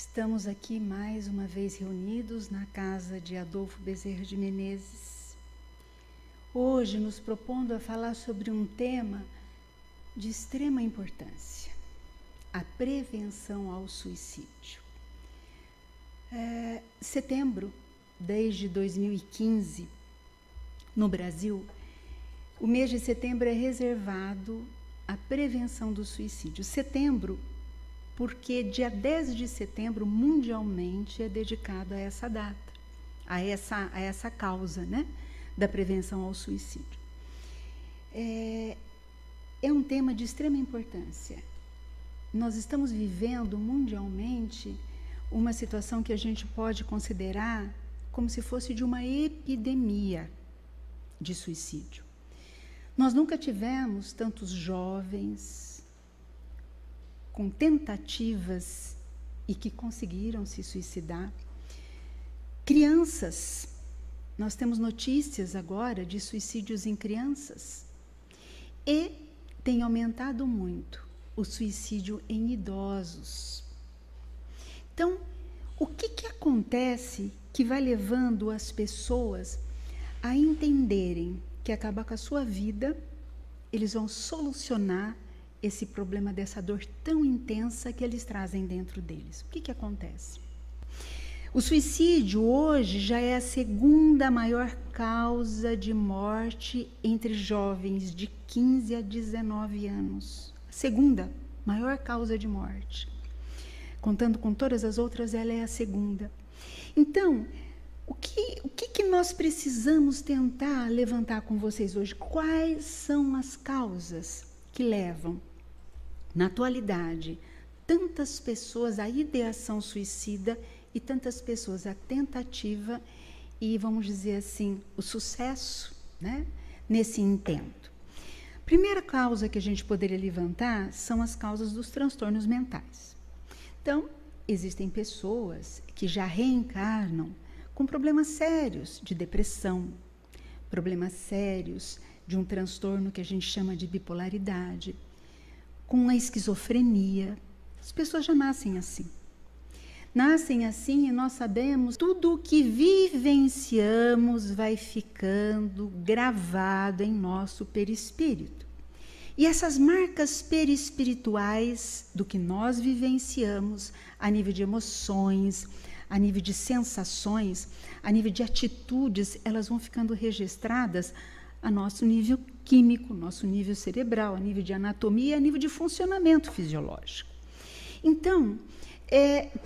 Estamos aqui mais uma vez reunidos na casa de Adolfo Bezerra de Menezes, hoje nos propondo a falar sobre um tema de extrema importância, a prevenção ao suicídio. Setembro, desde 2015, no Brasil, o mês de setembro é reservado à prevenção do suicídio. Setembro, porque dia 10 de setembro, mundialmente, é dedicado a essa data, a essa causa, né, da prevenção ao suicídio. É um tema de extrema importância. Nós estamos vivendo mundialmente uma situação que a gente pode considerar como se fosse de uma epidemia de suicídio. Nós nunca tivemos tantos jovens com tentativas e que conseguiram se suicidar. Crianças, nós temos notícias agora de suicídios em crianças. E tem aumentado muito o suicídio em idosos. Então, o que acontece que vai levando as pessoas a entenderem que acabar com a sua vida, eles vão solucionar esse problema dessa dor tão intensa que eles trazem dentro deles? O que acontece? O suicídio hoje já é a segunda maior causa de morte entre jovens de 15 a 19 anos. A segunda maior causa de morte. Contando com todas as outras, ela é a segunda. Então, o que nós precisamos tentar levantar com vocês hoje? Quais são as causas que levam, na atualidade, tantas pessoas à ideação suicida e tantas pessoas à tentativa e, vamos dizer assim, o sucesso, né, nesse intento? Primeira causa que a gente poderia levantar são as causas dos transtornos mentais. Então, existem pessoas que já reencarnam com problemas sérios de depressão, problemas sérios de um transtorno que a gente chama de bipolaridade, com a esquizofrenia. As pessoas já nascem assim. Nascem assim e nós sabemos tudo o que vivenciamos vai ficando gravado em nosso perispírito. E essas marcas perispirituais do que nós vivenciamos a nível de emoções, a nível de sensações, a nível de atitudes, elas vão ficando registradas a nosso nível químico, nosso nível cerebral, a nível de anatomia, a nível de funcionamento fisiológico. Então,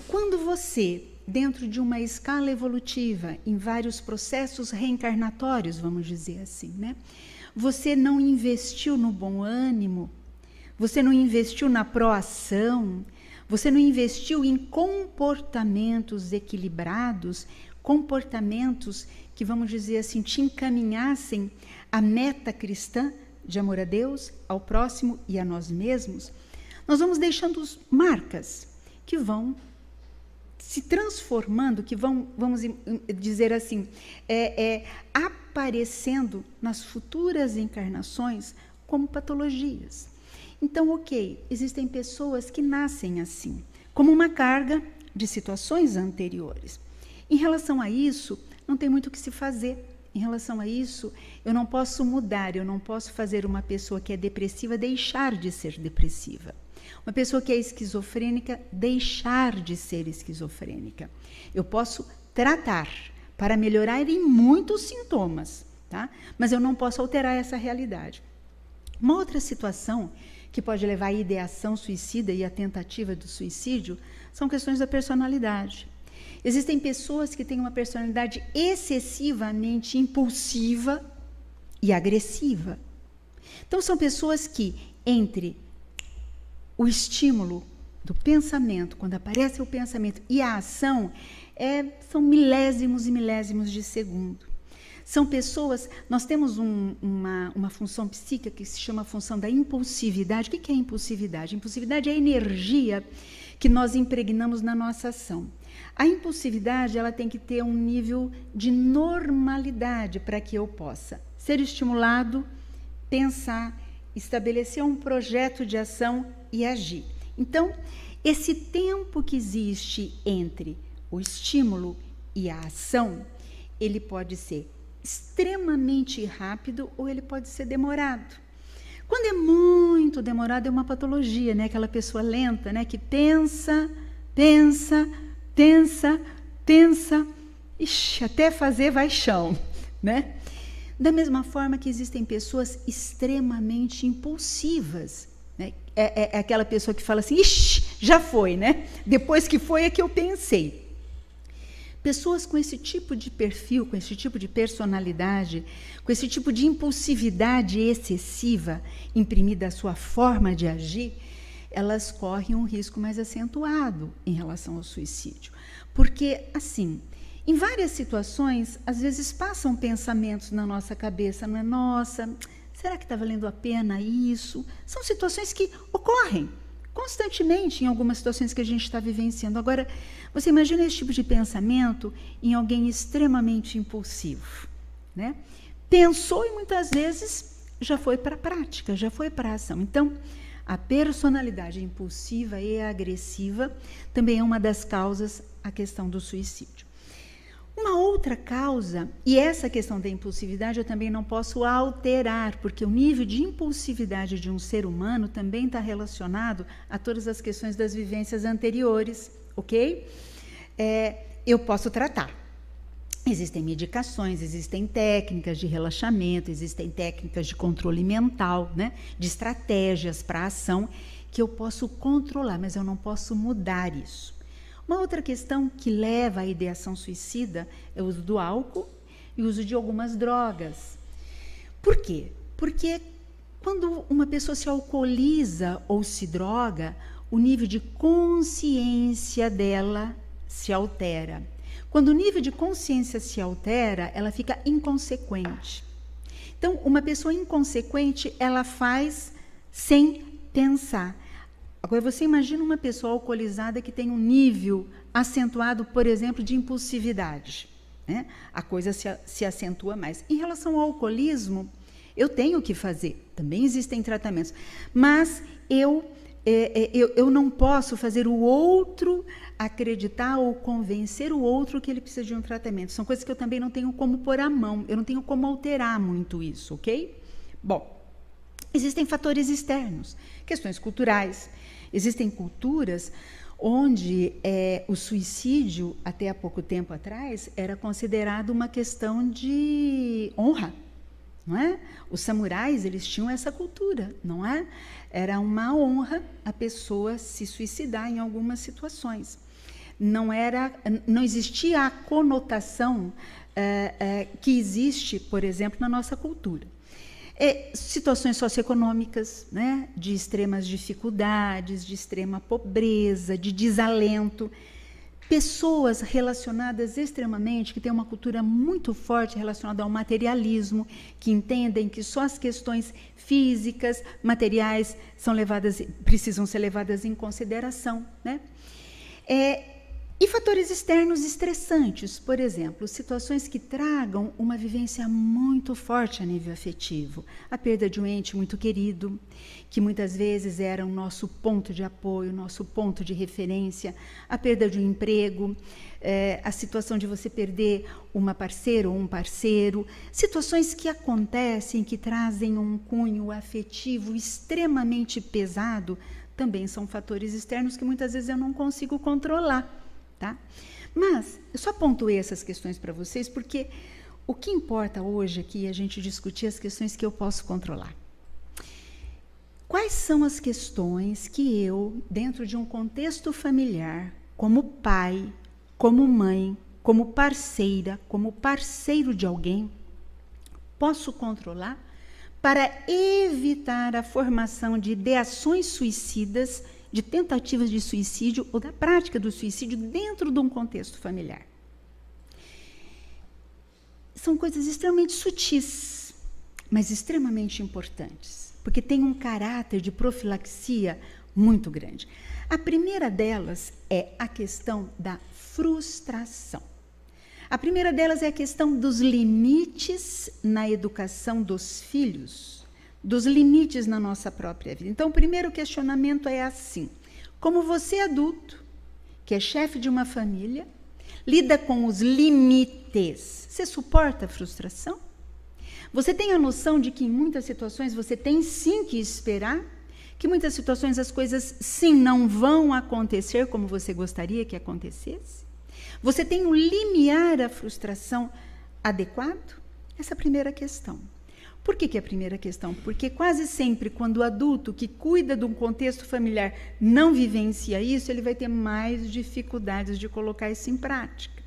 quando você, dentro de uma escala evolutiva, em vários processos reencarnatórios, vamos dizer assim, né? Você não investiu no bom ânimo, você não investiu na proação, você não investiu em comportamentos equilibrados, comportamentos que, vamos dizer assim, te encaminhassem à meta cristã de amor a Deus, ao próximo e a nós mesmos, nós vamos deixando marcas que vão se transformando, que vão, vamos dizer assim, aparecendo nas futuras encarnações como patologias. Então, ok, existem pessoas que nascem assim, como uma carga de situações anteriores. Em relação a isso, não tem muito o que se fazer. Em relação a isso, eu não posso mudar, eu não posso fazer uma pessoa que é depressiva deixar de ser depressiva. Uma pessoa que é esquizofrênica deixar de ser esquizofrênica. Eu posso tratar para melhorar em muitos sintomas, tá? Mas eu não posso alterar essa realidade. Uma outra situação que pode levar à ideação suicida e à tentativa do suicídio são questões da personalidade. Existem pessoas que têm uma personalidade excessivamente impulsiva e agressiva. Então, são pessoas que, entre o estímulo do pensamento, quando aparece o pensamento e a ação, são milésimos e milésimos de segundo. São pessoas, nós temos uma função psíquica que se chama a função da impulsividade. O que é impulsividade? Impulsividade é a energia que nós impregnamos na nossa ação. A impulsividade, ela tem que ter um nível de normalidade para que eu possa ser estimulado, pensar, estabelecer um projeto de ação e agir. Então, Esse tempo que existe entre o estímulo e a ação, ele pode ser extremamente rápido ou ele pode ser demorado. Quando é muito demorado, é uma patologia, né? Aquela pessoa lenta, né? Que pensa, ixi, até fazer vai chão, né? Da mesma forma que existem pessoas extremamente impulsivas, né? É aquela pessoa que fala assim, ixi, já foi, né? Depois que foi é que eu pensei. Pessoas com esse tipo de perfil, com esse tipo de personalidade, com esse tipo de impulsividade excessiva imprimida à sua forma de agir, elas correm um risco mais acentuado em relação ao suicídio. Porque, assim, em várias situações, às vezes passam pensamentos na nossa cabeça, não é? Nossa, será que está valendo a pena isso? São situações que ocorrem constantemente em algumas situações que a gente está vivenciando. Agora, você imagina esse tipo de pensamento em alguém extremamente impulsivo, né? Pensou e muitas vezes já foi para a prática, já foi para a ação. Então, a personalidade impulsiva e agressiva também é uma das causas à questão do suicídio. Uma outra causa, e essa questão da impulsividade eu também não posso alterar, porque o nível de impulsividade de um ser humano também está relacionado a todas as questões das vivências anteriores, ok? Eu posso tratar. Existem medicações, existem técnicas de relaxamento, existem técnicas de controle mental, né? De estratégias para ação que eu posso controlar, mas eu não posso mudar isso. Uma outra questão que leva à ideação suicida é o uso do álcool e o uso de algumas drogas. Por quê? Porque quando uma pessoa se alcooliza ou se droga, o nível de consciência dela se altera. Quando o nível de consciência se altera, ela fica inconsequente. Então, uma pessoa inconsequente, ela faz sem pensar. Agora, você imagina uma pessoa alcoolizada que tem um nível acentuado, por exemplo, de impulsividade, né? A coisa se acentua mais. Em relação ao alcoolismo, eu tenho o que fazer. Também existem tratamentos. Mas eu não posso fazer o outro acreditar ou convencer o outro que ele precisa de um tratamento. São coisas que eu também não tenho como pôr a mão. Eu não tenho como alterar muito isso, ok? Bom, existem fatores externos, questões culturais. Existem culturas onde o suicídio, até há pouco tempo atrás, era considerado uma questão de honra, não é? Os samurais, eles tinham essa cultura, não é? Era uma honra a pessoa se suicidar em algumas situações. Não existia a conotação que existe, por exemplo, na nossa cultura. Situações socioeconômicas, né, de extremas dificuldades, de extrema pobreza, de desalento. Pessoas relacionadas extremamente, que têm uma cultura muito forte relacionada ao materialismo, que entendem que só as questões físicas, materiais, precisam ser levadas em consideração, né? E fatores externos estressantes, por exemplo, situações que tragam uma vivência muito forte a nível afetivo. A perda de um ente muito querido, que muitas vezes era o nosso ponto de apoio, nosso ponto de referência, a perda de um emprego, a situação de você perder uma parceira ou um parceiro, situações que acontecem, que trazem um cunho afetivo extremamente pesado, também são fatores externos que muitas vezes eu não consigo controlar. Tá? Mas eu só pontuei essas questões para vocês porque o que importa hoje aqui é a gente discutir as questões que eu posso controlar. Quais são as questões que eu, dentro de um contexto familiar, como pai, como mãe, como parceira, como parceiro de alguém, posso controlar para evitar a formação de ideações suicidas, de tentativas de suicídio ou da prática do suicídio dentro de um contexto familiar. São coisas extremamente sutis, mas extremamente importantes, porque tem um caráter de profilaxia muito grande. A primeira delas é a questão da frustração. A primeira delas é a questão dos limites na educação dos filhos, dos limites na nossa própria vida. Então, o primeiro questionamento é assim: como você adulto, que é chefe de uma família, lida com os limites. Você suporta a frustração? Você tem a noção de que em muitas situações você tem sim que esperar? Que em muitas situações as coisas sim não vão acontecer como você gostaria que acontecesse? Você tem um limiar à frustração adequado? Essa é a primeira questão. Por que é a primeira questão? Porque quase sempre quando o adulto que cuida de um contexto familiar não vivencia isso, ele vai ter mais dificuldades de colocar isso em prática.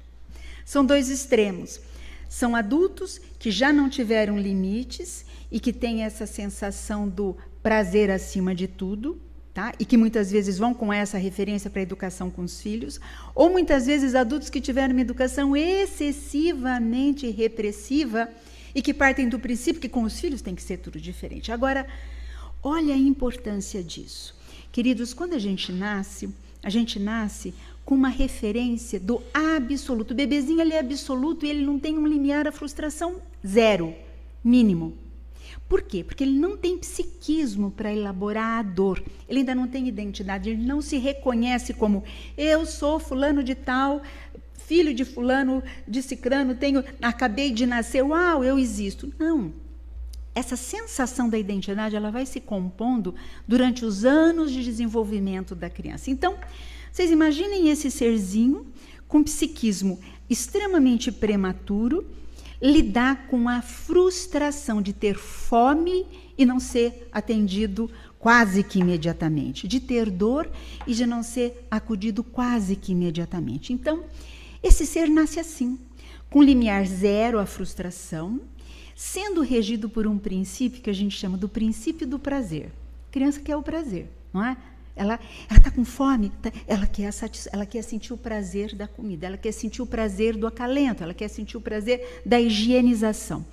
São dois extremos. São adultos que já não tiveram limites e que têm essa sensação do prazer acima de tudo, tá? E que muitas vezes vão com essa referência para a educação com os filhos, ou muitas vezes adultos que tiveram uma educação excessivamente repressiva e que partem do princípio que com os filhos tem que ser tudo diferente. Agora, olha a importância disso. Queridos, quando a gente nasce com uma referência do absoluto. O bebezinho ele é absoluto e ele não tem um limiar à frustração zero, mínimo. Por quê? Porque ele não tem psiquismo para elaborar a dor. Ele ainda não tem identidade, ele não se reconhece como eu sou fulano de tal, filho de fulano, de cicrano, acabei de nascer, uau, eu existo. Não. Essa sensação da identidade, ela vai se compondo durante os anos de desenvolvimento da criança. Então, vocês imaginem esse serzinho com psiquismo extremamente prematuro, lidar com a frustração de ter fome e não ser atendido quase que imediatamente, de ter dor e de não ser acudido quase que imediatamente. Então, esse ser nasce assim, com limiar zero à frustração, sendo regido por um princípio que a gente chama do princípio do prazer. A criança quer o prazer, não é? Ela está com fome, ela quer sentir o prazer da comida, ela quer sentir o prazer do acalento, ela quer sentir o prazer da higienização.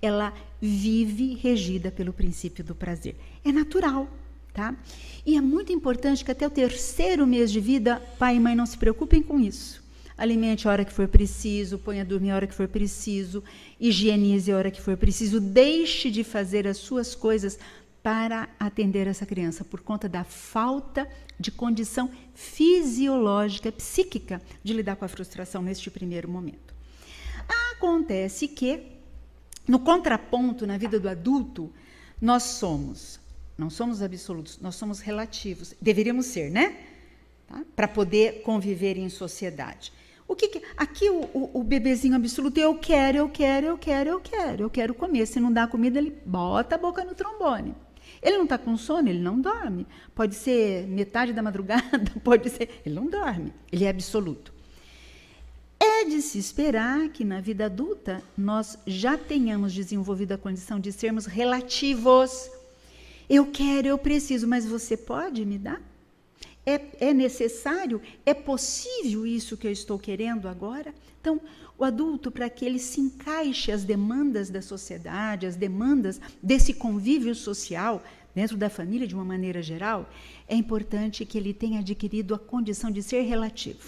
Ela vive regida pelo princípio do prazer. É natural, tá? E é muito importante que até o 3º mês de vida, pai e mãe não se preocupem com isso. Alimente a hora que for preciso, ponha a dormir a hora que for preciso, higienize a hora que for preciso, deixe de fazer as suas coisas para atender essa criança, por conta da falta de condição fisiológica, psíquica, de lidar com a frustração neste primeiro momento. Acontece que, no contraponto, na vida do adulto, não somos absolutos, nós somos relativos, deveríamos ser, né? Tá? Para poder conviver em sociedade. Aqui o bebezinho absoluto, eu quero comer, se não dá comida, ele bota a boca no trombone. Ele não está com sono, ele não dorme. Pode ser metade da madrugada, pode ser... Ele não dorme, ele é absoluto. É de se esperar que na vida adulta nós já tenhamos desenvolvido a condição de sermos relativos. Eu quero, eu preciso, mas você pode me dar? É necessário? É possível isso que eu estou querendo agora? Então, o adulto, para que ele se encaixe às demandas da sociedade, às demandas desse convívio social, dentro da família de uma maneira geral, é importante que ele tenha adquirido a condição de ser relativo.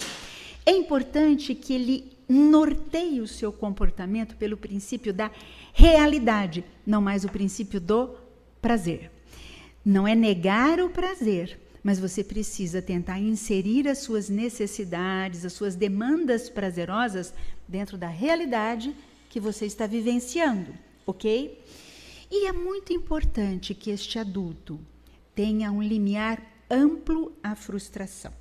É importante que ele norteie o seu comportamento pelo princípio da realidade, não mais o princípio do prazer. Não é negar o prazer, mas você precisa tentar inserir as suas necessidades, as suas demandas prazerosas dentro da realidade que você está vivenciando, ok? E é muito importante que este adulto tenha um limiar amplo à frustração.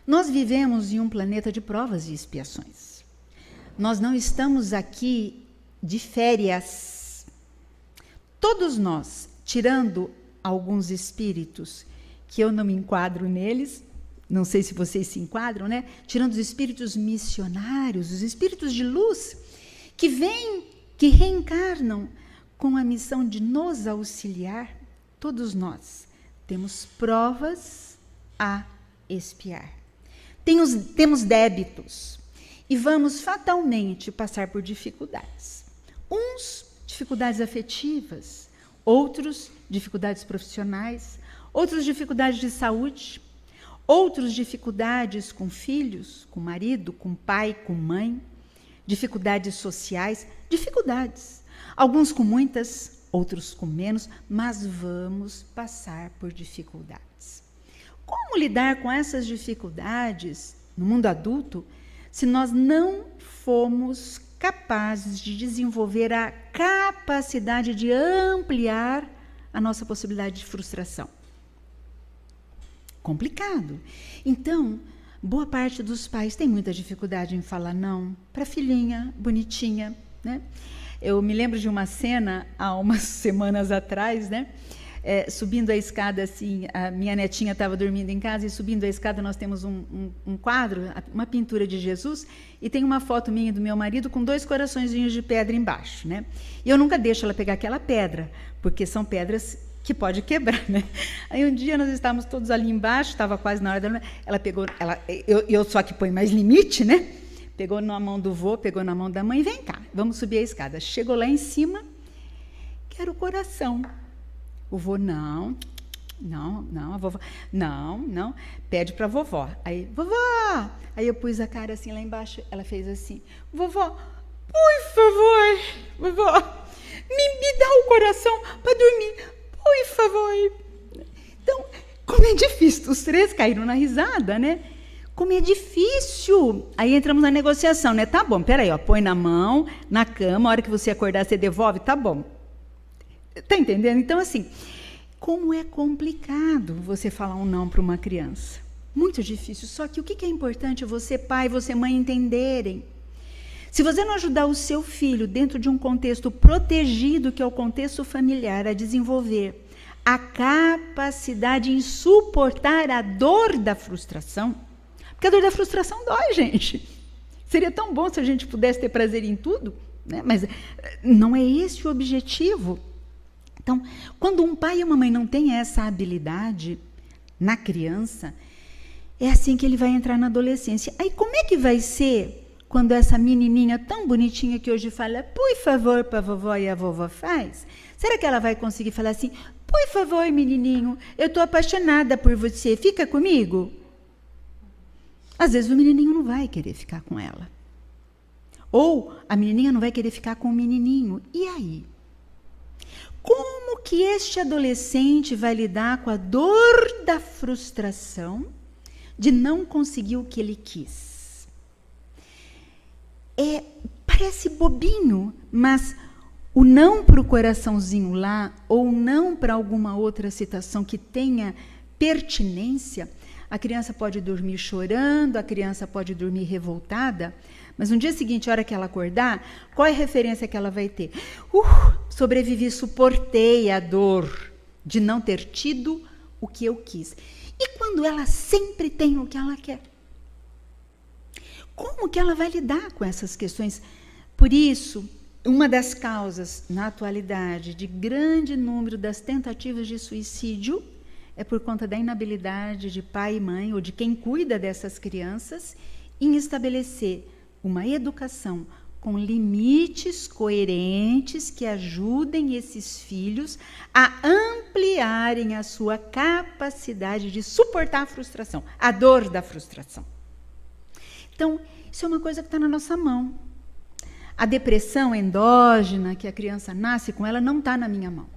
Nós vivemos em um planeta de provas e expiações. Nós não estamos aqui de férias. Todos nós, tirando alguns espíritos, que eu não me enquadro neles, não sei se vocês se enquadram, né? Tirando os espíritos missionários, os espíritos de luz, que vêm, que reencarnam com a missão de nos auxiliar, todos nós temos provas a expiar. Temos débitos e vamos fatalmente passar por dificuldades. Uns, dificuldades afetivas, outros, dificuldades profissionais, outros, dificuldades de saúde, outros, dificuldades com filhos, com marido, com pai, com mãe, dificuldades sociais, dificuldades. Alguns com muitas, outros com menos, mas vamos passar por dificuldades. Como lidar com essas dificuldades no mundo adulto se nós não fomos capazes de desenvolver a capacidade de ampliar a nossa possibilidade de frustração? Complicado. Então, boa parte dos pais tem muita dificuldade em falar não para a filhinha bonitinha, né? Eu me lembro de uma cena há umas semanas atrás, né? Subindo a escada, assim, a minha netinha estava dormindo em casa, e subindo a escada nós temos um quadro, uma pintura de Jesus, e tem uma foto minha e do meu marido com 2 coraçõezinhos de pedra embaixo, né? E eu nunca deixo ela pegar aquela pedra, porque são pedras que pode quebrar, né? Aí um dia nós estávamos todos ali embaixo, estava quase na hora dela, ela pegou, eu só que põe mais limite, né? Pegou na mão do vô, pegou na mão da mãe, vem cá, vamos subir a escada. Chegou lá em cima, quero o coração. O vô, não, a vovó, não, pede para a vovó. Aí, vovó! Aí eu pus a cara assim lá embaixo, ela fez assim, vovó, por favor, vovó, me dá o coração para dormir, por favor. Então, como é difícil, os 3 caíram na risada, né? Como é difícil. Aí entramos na negociação, né? Tá bom, peraí, ó, põe na mão, na cama, a hora que você acordar, você devolve, tá bom. Tá entendendo? Então, assim, como é complicado você falar um não para uma criança. Muito difícil. Só que o que é importante você, pai, você, mãe, entenderem? Se você não ajudar o seu filho dentro de um contexto protegido, que é o contexto familiar, a desenvolver a capacidade em suportar a dor da frustração, porque a dor da frustração dói, gente. Seria tão bom se a gente pudesse ter prazer em tudo, né? Mas não é esse o objetivo. Então, quando um pai e uma mãe não têm essa habilidade na criança, é assim que ele vai entrar na adolescência. Aí como é que vai ser quando essa menininha tão bonitinha que hoje fala, por favor, para a vovó, e a vovó faz? Será que ela vai conseguir falar assim, por favor, menininho, eu estou apaixonada por você, fica comigo? Às vezes o menininho não vai querer ficar com ela. Ou a menininha não vai querer ficar com o menininho. E aí? Como que este adolescente vai lidar com a dor da frustração de não conseguir o que ele quis? Parece bobinho, mas o não para o coraçãozinho lá, ou não para alguma outra situação que tenha pertinência, a criança pode dormir chorando, a criança pode dormir revoltada, mas no dia seguinte, a hora que ela acordar, qual é a referência que ela vai ter? Sobrevivi, suportei a dor de não ter tido o que eu quis. E quando ela sempre tem o que ela quer? Como que ela vai lidar com essas questões? Por isso, uma das causas, na atualidade, de grande número das tentativas de suicídio é por conta da inabilidade de pai e mãe, ou de quem cuida dessas crianças, em estabelecer uma educação com limites coerentes que ajudem esses filhos a ampliarem a sua capacidade de suportar a frustração, a dor da frustração. Então, isso é uma coisa que está na nossa mão. A depressão endógena, que a criança nasce com ela, não está na minha mão.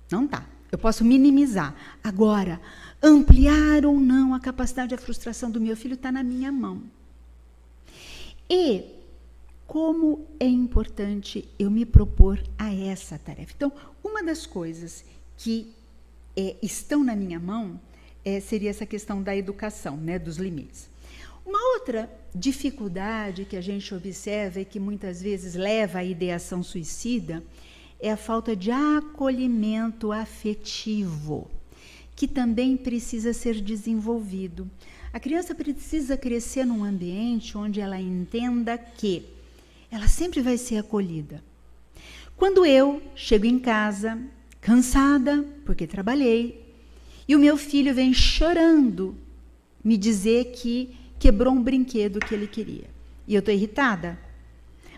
Não está. Eu posso minimizar. Agora, ampliar ou não a capacidade da frustração do meu filho está na minha mão. E como é importante eu me propor a essa tarefa. Então, uma das coisas que estão na minha mão seria essa questão da educação, né, dos limites. Uma outra dificuldade que a gente observa e que muitas vezes leva à ideação suicida é a falta de acolhimento afetivo, que também precisa ser desenvolvido. A criança precisa crescer num ambiente onde ela entenda que ela sempre vai ser acolhida. Quando eu chego em casa, cansada, porque trabalhei, e o meu filho vem chorando me dizer que quebrou um brinquedo que ele queria, e eu estou irritada.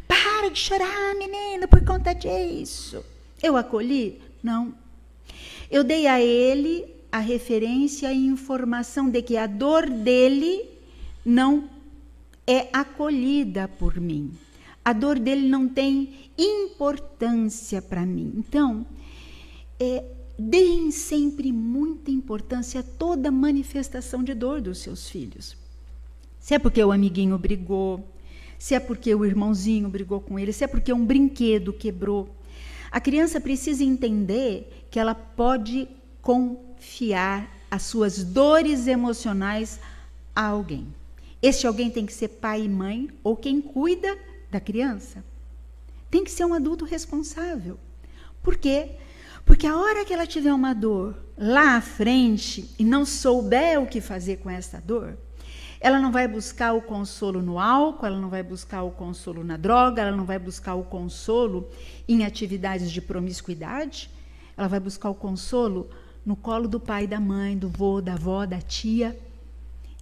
Para de chorar, menina, por conta disso. Eu acolhi? Não. Eu dei a ele a referência e informação de que a dor dele não é acolhida por mim. A dor dele não tem importância para mim. Então, deem deem sempre muita importância a toda manifestação de dor dos seus filhos. Se é porque o amiguinho brigou, se é porque o irmãozinho brigou com ele, se é porque um brinquedo quebrou. A criança precisa entender que ela pode confiar as suas dores emocionais a alguém. Este alguém tem que ser pai e mãe ou quem cuida da criança. Tem que ser um adulto responsável. Por quê? Porque a hora que ela tiver uma dor lá à frente e não souber o que fazer com essa dor, ela não vai buscar o consolo no álcool, ela não vai buscar o consolo na droga, ela não vai buscar o consolo em atividades de promiscuidade, ela vai buscar o consolo no colo do pai, da mãe, do vô, da avó, da tia.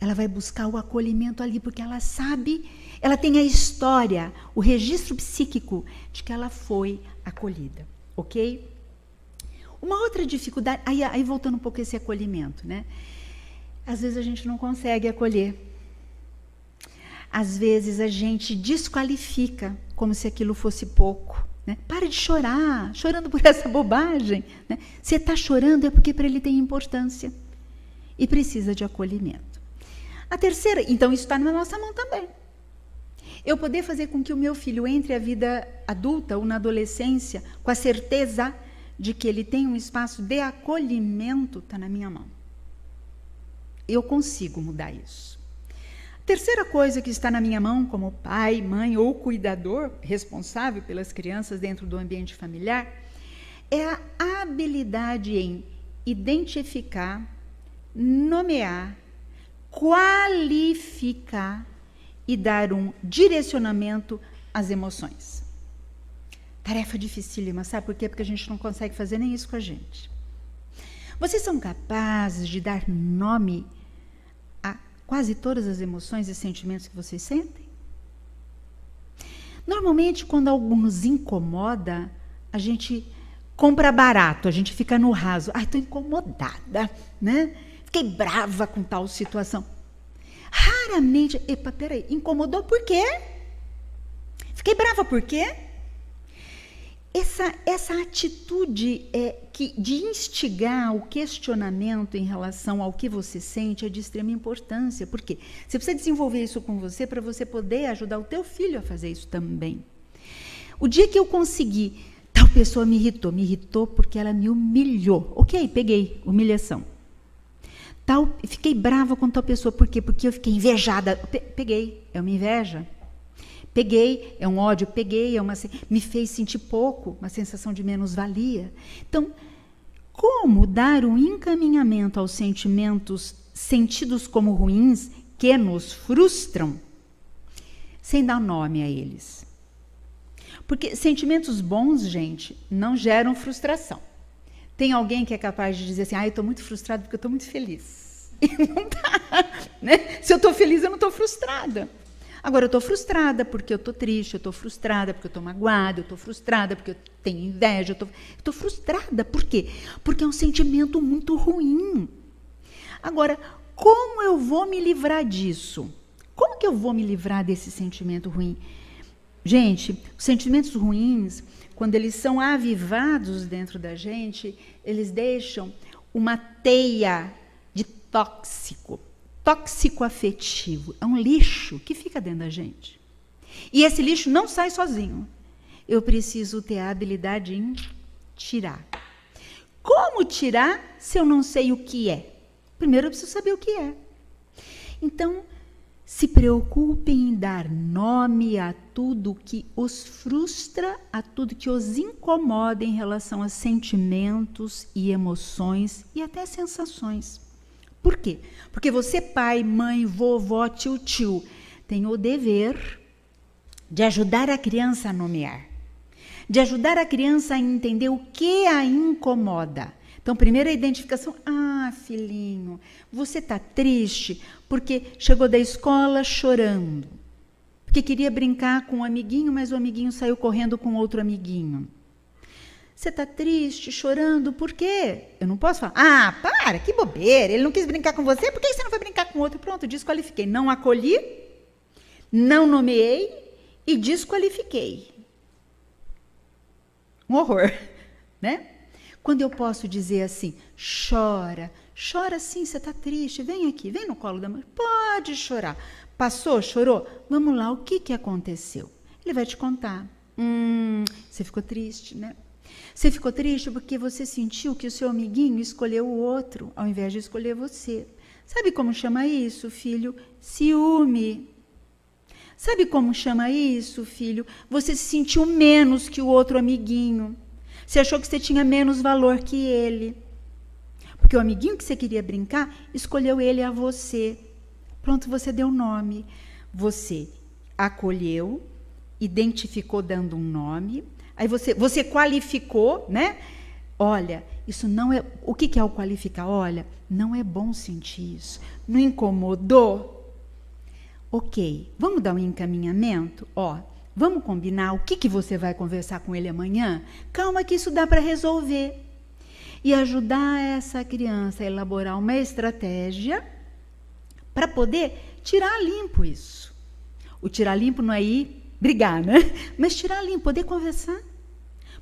Ela vai buscar o acolhimento ali, porque ela sabe, ela tem a história, o registro psíquico de que ela foi acolhida, ok? Uma outra dificuldade, aí voltando um pouco a esse acolhimento, né? Às vezes a gente não consegue acolher. Às vezes a gente desqualifica como se aquilo fosse pouco. Né? Para de chorar, chorando por essa bobagem. Né? Se está chorando é porque para ele tem importância e precisa de acolhimento. A terceira, então isso está na nossa mão também. Eu poder fazer com que o meu filho entre a vida adulta ou na adolescência com a certeza de que ele tem um espaço de acolhimento, está na minha mão. Eu consigo mudar isso. A terceira coisa que está na minha mão, como pai, mãe ou cuidador responsável pelas crianças dentro do ambiente familiar, é a habilidade em identificar, nomear, qualificar e dar um direcionamento às emoções. Tarefa dificílima, sabe por quê? Porque a gente não consegue fazer nem isso com a gente. Vocês são capazes de dar nome a quase todas as emoções e sentimentos que vocês sentem? Normalmente, quando algo nos incomoda, a gente compra barato, a gente fica no raso. Ai, estou incomodada, né? Fiquei brava com tal situação. Raramente, peraí, incomodou por quê? Fiquei brava por quê? Essa atitude de instigar o questionamento em relação ao que você sente é de extrema importância. Por quê? Você precisa desenvolver isso com você para você poder ajudar o teu filho a fazer isso também. O dia que eu consegui, tal pessoa me irritou porque ela me humilhou. Ok, peguei, humilhação. Fiquei brava com tal pessoa, por quê? Porque eu fiquei invejada. Peguei, é uma inveja. Peguei, é um ódio, me fez sentir pouco, uma sensação de menos-valia. Então, como dar um encaminhamento aos sentimentos sentidos como ruins, que nos frustram, sem dar nome a eles? Porque sentimentos bons, gente, não geram frustração. Tem alguém que é capaz de dizer assim, eu estou muito frustrado porque eu estou muito feliz. E não dá, né? Se eu estou feliz, eu não estou frustrada. Agora, eu estou frustrada porque eu estou triste, eu estou frustrada porque eu estou magoada, eu estou frustrada porque eu tenho inveja, eu estou frustrada. Por quê? Porque é um sentimento muito ruim. Agora, como eu vou me livrar disso? Como que eu vou me livrar desse sentimento ruim? Gente, os sentimentos ruins, quando eles são avivados dentro da gente, eles deixam uma teia de tóxico afetivo, é um lixo que fica dentro da gente. E esse lixo não sai sozinho. Eu preciso ter a habilidade em tirar. Como tirar se eu não sei o que é? Primeiro eu preciso saber o que é. Então, se preocupem em dar nome a tudo que os frustra, a tudo que os incomoda em relação a sentimentos e emoções e até sensações. Por quê? Porque você, pai, mãe, vovó, tio, tem o dever de ajudar a criança a nomear, de ajudar a criança a entender o que a incomoda. Então, primeiro a identificação. Filhinho, você está triste porque chegou da escola chorando, porque queria brincar com um amiguinho, mas o amiguinho saiu correndo com outro amiguinho. Você está triste, chorando, por quê? Eu não posso falar, para, que bobeira, ele não quis brincar com você, por que você não vai brincar com outro? Pronto, desqualifiquei. Não acolhi, não nomeei e desqualifiquei. Um horror, né? Quando eu posso dizer assim, chora, chora sim, você está triste, vem aqui, vem no colo da mãe, pode chorar. Passou, chorou? Vamos lá, o que aconteceu? Ele vai te contar. Você ficou triste, né? Você ficou triste porque você sentiu que o seu amiguinho escolheu o outro, ao invés de escolher você. Sabe como chama isso, filho? Ciúme. Sabe como chama isso, filho? Você se sentiu menos que o outro amiguinho. Você achou que você tinha menos valor que ele. Porque o amiguinho que você queria brincar, escolheu ele a você. Pronto, você deu nome. Você acolheu, identificou dando um nome. Aí você qualificou, né? Olha, isso não é... O que é o qualificar? Olha, não é bom sentir isso. Não incomodou? Ok, vamos dar um encaminhamento? Vamos combinar o que você vai conversar com ele amanhã? Calma que isso dá para resolver. E ajudar essa criança a elaborar uma estratégia para poder tirar limpo isso. O tirar limpo não é ir brigar, né? Mas tirar limpo, poder conversar.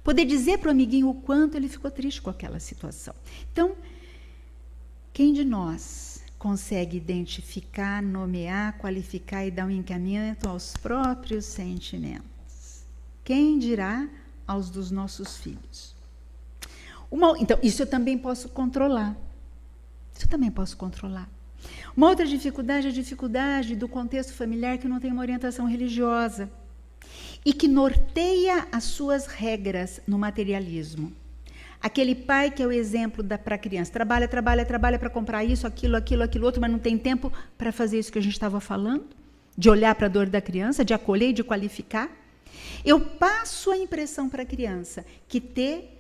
Poder dizer para o amiguinho o quanto ele ficou triste com aquela situação. Então, quem de nós consegue identificar, nomear, qualificar e dar um encaminhamento aos próprios sentimentos? Quem dirá aos dos nossos filhos? Então, isso eu também posso controlar. Isso eu também posso controlar. Uma outra dificuldade é a dificuldade do contexto familiar que não tem uma orientação religiosa e que norteia as suas regras no materialismo. Aquele pai que é o exemplo para a criança, trabalha para comprar isso, aquilo, outro, mas não tem tempo para fazer isso que a gente estava falando, de olhar para a dor da criança, de acolher e de qualificar. Eu passo a impressão para a criança que ter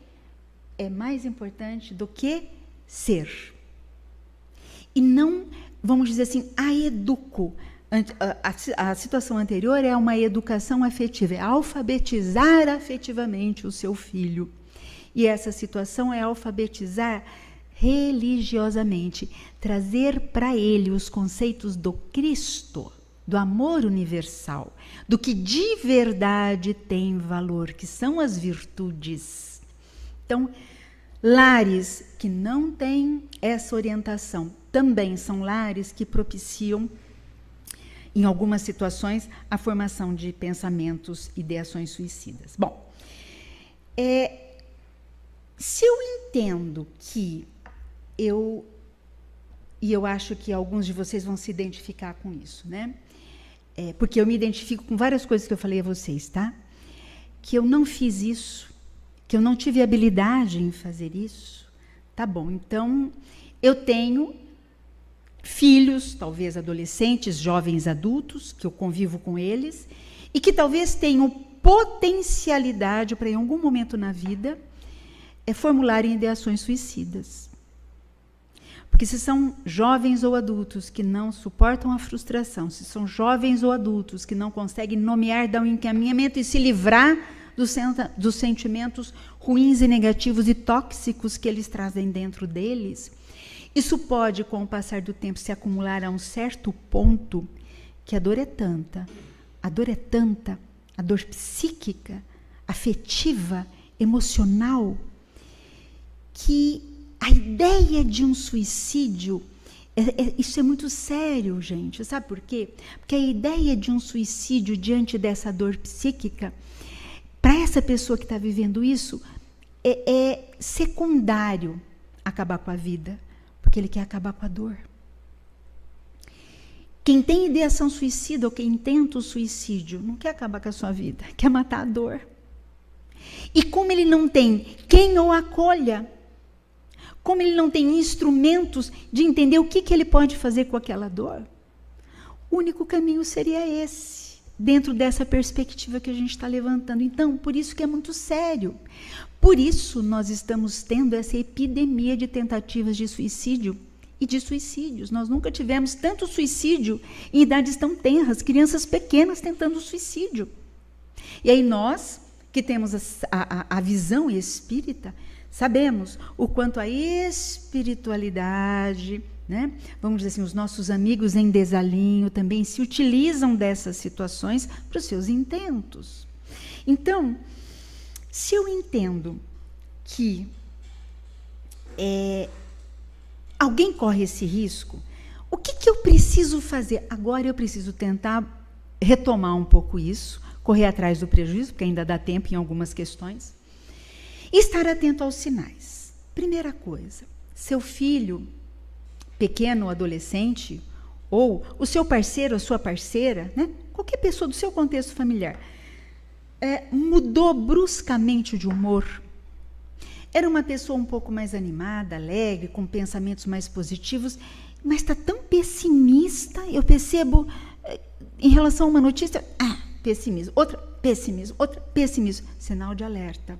é mais importante do que ser. E não, vamos dizer assim, a educo. A situação anterior é uma educação afetiva, é alfabetizar afetivamente o seu filho. E essa situação é alfabetizar religiosamente, trazer para ele os conceitos do Cristo, do amor universal, do que de verdade tem valor, que são as virtudes. Então, lares que não têm essa orientação também são lares que propiciam, em algumas situações, a formação de pensamentos e de ações suicidas. Bom, se eu entendo que e eu acho que alguns de vocês vão se identificar com isso, né? Porque eu me identifico com várias coisas que eu falei a vocês, tá? Que eu não fiz isso, que eu não tive habilidade em fazer isso. Tá bom, então eu tenho filhos, talvez adolescentes, jovens adultos, que eu convivo com eles, e que talvez tenham potencialidade para, em algum momento na vida, formularem ideações suicidas. Porque se são jovens ou adultos que não suportam a frustração, se são jovens ou adultos que não conseguem nomear, dar um encaminhamento e se livrar dos sentimentos ruins e negativos e tóxicos que eles trazem dentro deles, isso pode, com o passar do tempo, se acumular a um certo ponto que a dor é tanta, a dor psíquica, afetiva, emocional, que a ideia de um suicídio, isso é muito sério, gente. Sabe por quê? Porque a ideia de um suicídio diante dessa dor psíquica, para essa pessoa que está vivendo isso, é secundário acabar com a vida, porque ele quer acabar com a dor. Quem tem ideação suicida ou quem tenta o suicídio não quer acabar com a sua vida, quer matar a dor. E como ele não tem quem o acolha, como ele não tem instrumentos de entender o que ele pode fazer com aquela dor, o único caminho seria esse, dentro dessa perspectiva que a gente está levantando. Então, por isso que é muito sério. Por isso nós estamos tendo essa epidemia de tentativas de suicídio e de suicídios. Nós nunca tivemos tanto suicídio em idades tão tenras, crianças pequenas tentando suicídio. E aí nós, que temos a visão espírita, sabemos o quanto a espiritualidade, né? Vamos dizer assim, os nossos amigos em desalinho também se utilizam dessas situações para os seus intentos. Então, se eu entendo que alguém corre esse risco? O que eu preciso fazer? Agora eu preciso tentar retomar um pouco isso, correr atrás do prejuízo, porque ainda dá tempo em algumas questões, e estar atento aos sinais. Primeira coisa, seu filho, pequeno, adolescente, ou o seu parceiro, a sua parceira, né? Qualquer pessoa do seu contexto familiar, mudou bruscamente de humor. Era uma pessoa um pouco mais animada, alegre, com pensamentos mais positivos, mas está tão pessimista. Eu percebo, em relação a uma notícia, pessimismo, outra, pessimismo. Sinal de alerta.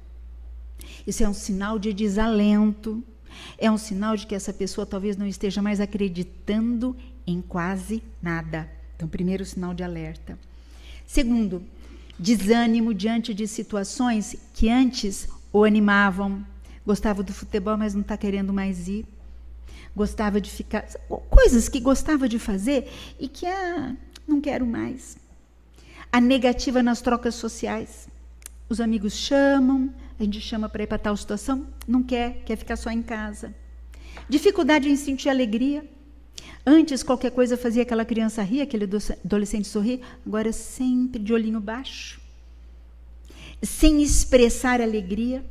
Isso é um sinal de desalento. É um sinal de que essa pessoa talvez não esteja mais acreditando em quase nada. Então, primeiro, sinal de alerta. Segundo, desânimo diante de situações que antes o animavam. Gostava do futebol, mas não está querendo mais ir. Gostava de ficar... Coisas que gostava de fazer e que, não quero mais. A negativa nas trocas sociais. Os amigos chamam, a gente chama para ir para tal situação, não quer ficar só em casa. Dificuldade em sentir alegria. Antes, qualquer coisa fazia aquela criança rir, aquele adolescente sorrir, agora sempre de olhinho baixo. Sem expressar alegria.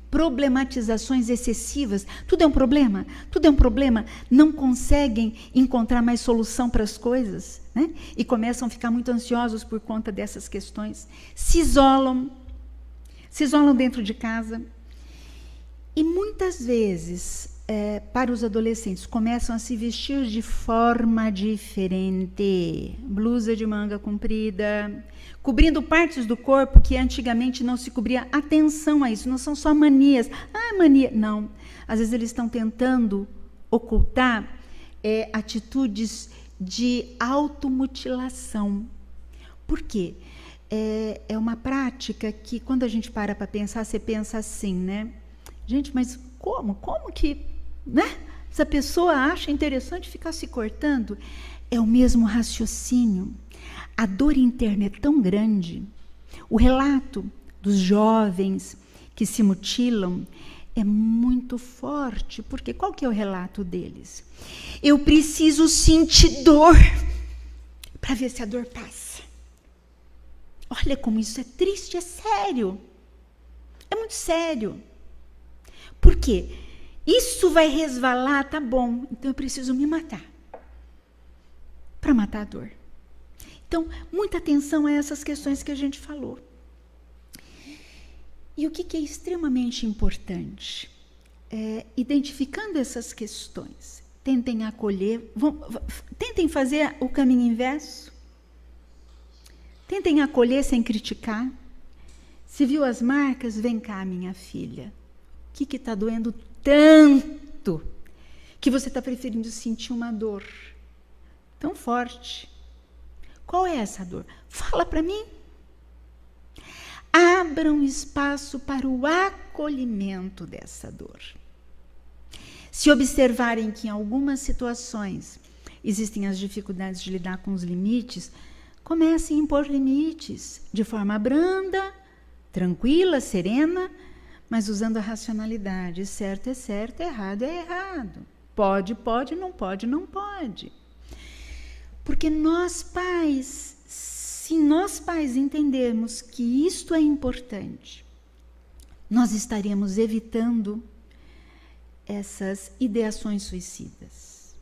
Problematizações excessivas. Tudo é um problema, tudo é um problema. Não conseguem encontrar mais solução para as coisas, né? E começam a ficar muito ansiosos por conta dessas questões. Se isolam dentro de casa. E muitas vezes, para os adolescentes, começam a se vestir de forma diferente. Blusa de manga comprida, cobrindo partes do corpo que antigamente não se cobria. Atenção a isso, não são só manias. Mania. Não. Às vezes eles estão tentando ocultar atitudes de automutilação. Por quê? É uma prática que, quando a gente para pensar, você pensa assim, né? Gente, mas como? Como que, né? Essa pessoa acha interessante ficar se cortando? É o mesmo raciocínio. A dor interna é tão grande. O relato dos jovens que se mutilam é muito forte. Porque qual que é o relato deles? Eu preciso sentir dor para ver se a dor passa. Olha como isso é triste, é sério. É muito sério. Por quê? Isso vai resvalar, tá bom, então eu preciso me matar para matar a dor. Então, muita atenção a essas questões que a gente falou. E o que é extremamente importante? Identificando essas questões, tentem acolher, tentem fazer o caminho inverso, tentem acolher sem criticar. Se viu as marcas, vem cá, minha filha. O que está doendo tanto que você está preferindo sentir uma dor tão forte? Qual é essa dor? Fala para mim. Abram espaço para o acolhimento dessa dor. Se observarem que em algumas situações existem as dificuldades de lidar com os limites, comecem a impor limites de forma branda, tranquila, serena, mas usando a racionalidade. Certo é certo, errado é errado. Pode, pode, não pode, não pode. Porque nós pais, se nós pais entendermos que isto é importante, nós estaremos evitando essas ideações suicidas.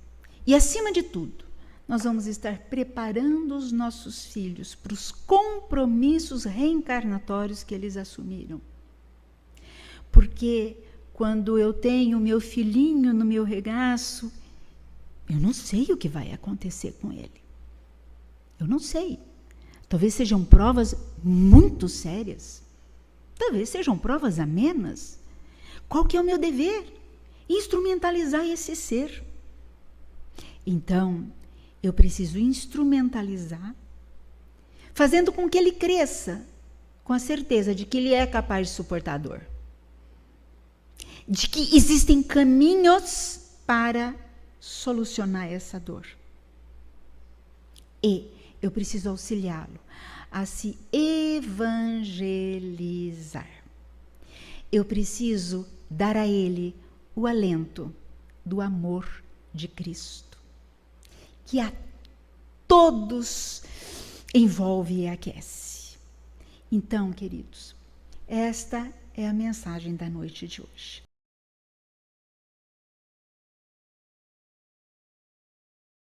E, acima de tudo, nós vamos estar preparando os nossos filhos para os compromissos reencarnatórios que eles assumiram. Porque quando eu tenho meu filhinho no meu regaço, eu não sei o que vai acontecer com ele. Eu não sei. Talvez sejam provas muito sérias. Talvez sejam provas amenas. Qual que é o meu dever? Instrumentalizar esse ser. Então, eu preciso instrumentalizar, fazendo com que ele cresça, com a certeza de que ele é capaz de suportar a dor. De que existem caminhos para solucionar essa dor. E eu preciso auxiliá-lo a se evangelizar. Eu preciso dar a ele o alento do amor de Cristo, que a todos envolve e aquece. Então, queridos, esta é a mensagem da noite de hoje.